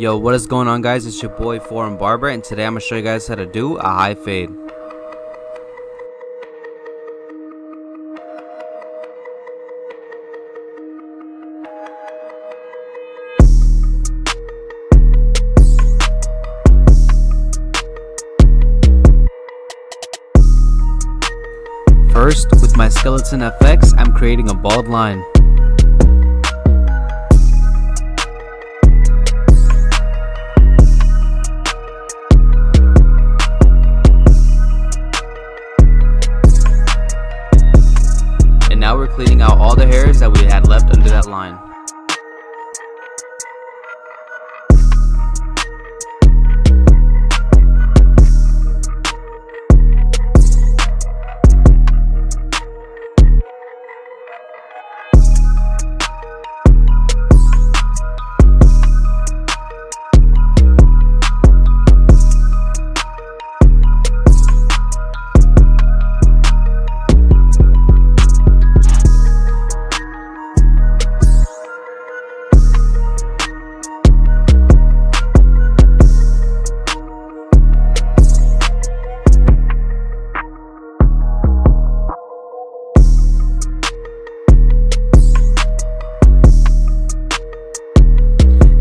Yo, what is going on, guys? It's your boy Foreign Barber, and today I'm gonna show you guys how to do a high fade. First, with my Skeleton FX, I'm creating a bald line. Now we're cleaning out all the hairs that we had left under that line.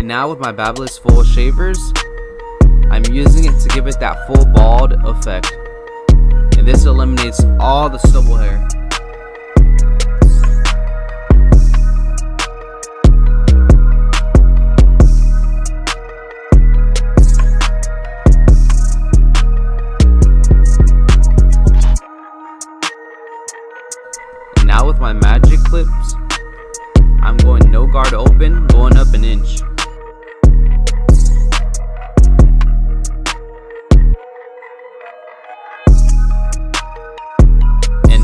Now with my BABYLISS full shavers, I'm using it to give it that full bald effect, and this eliminates all the stubble hair. And now with my magic clips, I'm going no guard open, going up an inch.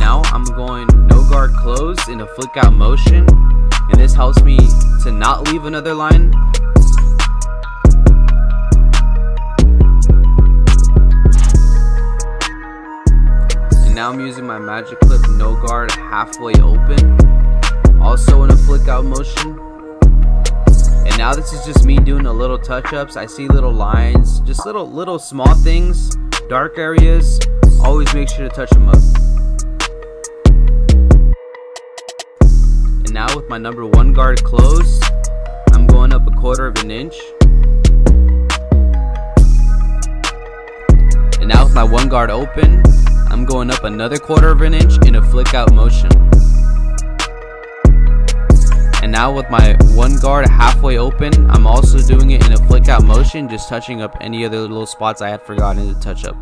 I'm going no guard closed in a flick out motion, and this helps me to not leave another line. And now I'm using my magic clip no guard halfway open, also in a flick out motion. And now this is just me doing a little touch-ups. I see little lines, just little small things, dark areas. Always make sure to touch them up. Now with my number 1 guard closed, I'm going up 1/4 of an inch. And now with my 1 guard open, I'm going up another 1/4 of an inch in a flick out motion. And now with my 1 guard halfway open, I'm also doing it in a flick out motion, just touching up any other little spots I had forgotten to touch up.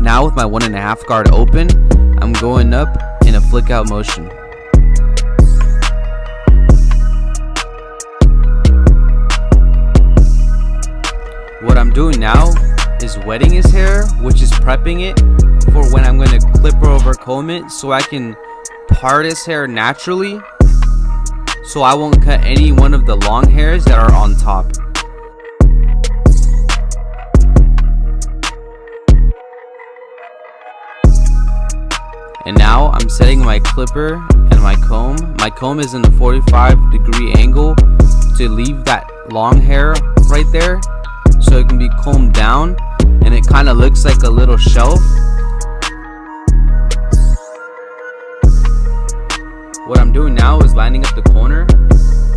Now with my 1.5 guard open, I'm going up in a flick out motion. What I'm doing now is wetting his hair, which is prepping it for when I'm going to clip over comb it, so I can part his hair naturally, so I won't cut any one of the long hairs that are on top. And now I'm setting my clipper and my comb. My comb is in a 45-degree angle to leave that long hair right there, so it can be combed down and it kind of looks like a little shelf. What I'm doing now is lining up the corner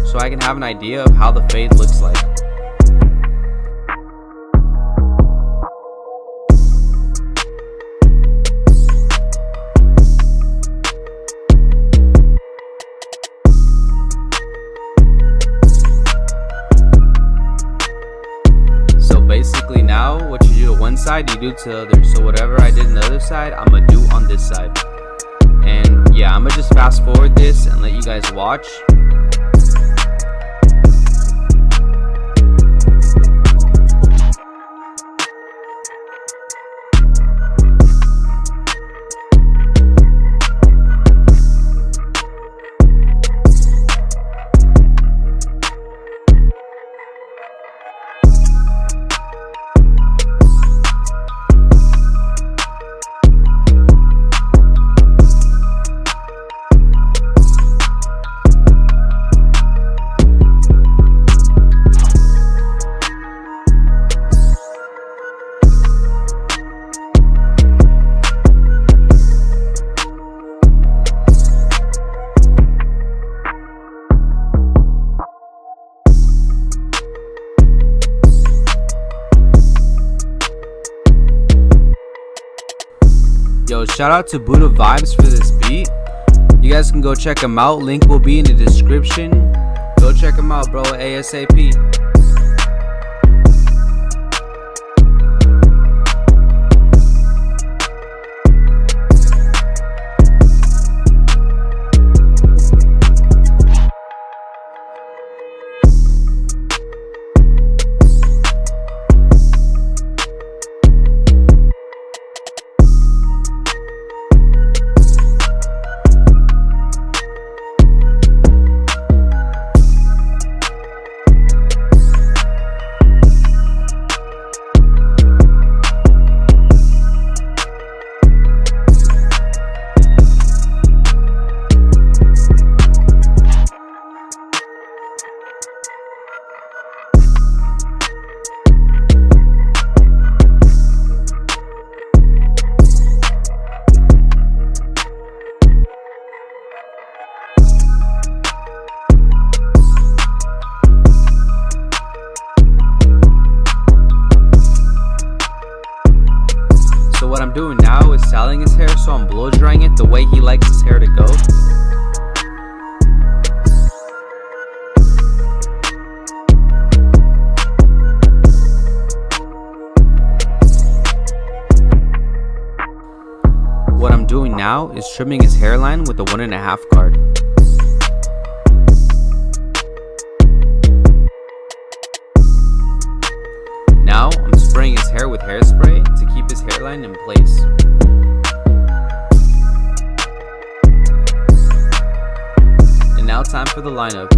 so I can have an idea of how the fade looks like. Basically now what you do to one side, you do to the other. So whatever I did on the other side, I'm gonna do on this side. And yeah, I'm gonna just fast forward this and let you guys watch. Yo, shout out to Buddha Vibes for this beat. You guys can go check him out. Link will be in the description. Go check him out, bro. ASAP. So what I'm doing now is styling his hair, so I'm blow drying it the way he likes his hair to go. What I'm doing now is trimming his hairline with the 1.5 card. Now I'm spraying his hair with hairspray to keep his hairline in place. And now time for the lineup.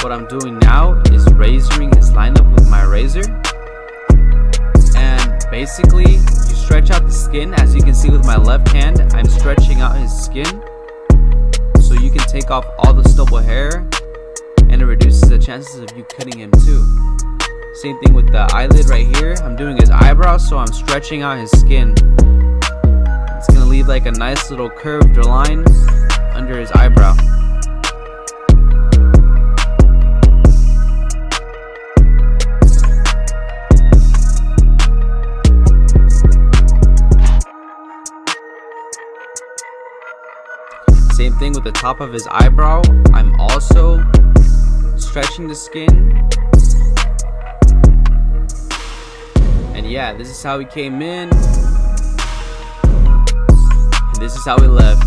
What I'm doing now is razoring his lineup with my razor, and basically you stretch out the skin. As you can see with my left hand, I'm stretching out his skin so you can take off all the stubble hair, and it reduces the chances of you cutting him too. Same thing with the eyelid right here. I'm doing his eyebrows, so I'm stretching out his skin. It's gonna leave like a nice little curved line under his eyebrow. Same thing with the top of his eyebrow. I'm also stretching the skin. And yeah, this is how he came in. And this is how he left.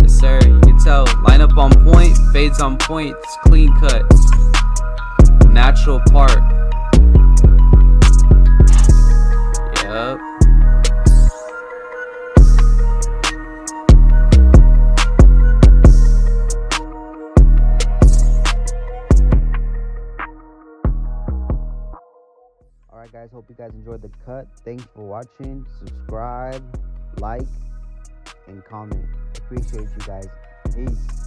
Yes sir, you can tell. Lineup on point, fades on point, it's clean cut. Natural part. Yup. Alright guys, hope you guys enjoyed the cut. Thanks for watching. Subscribe, like, and comment. Appreciate you guys. Peace.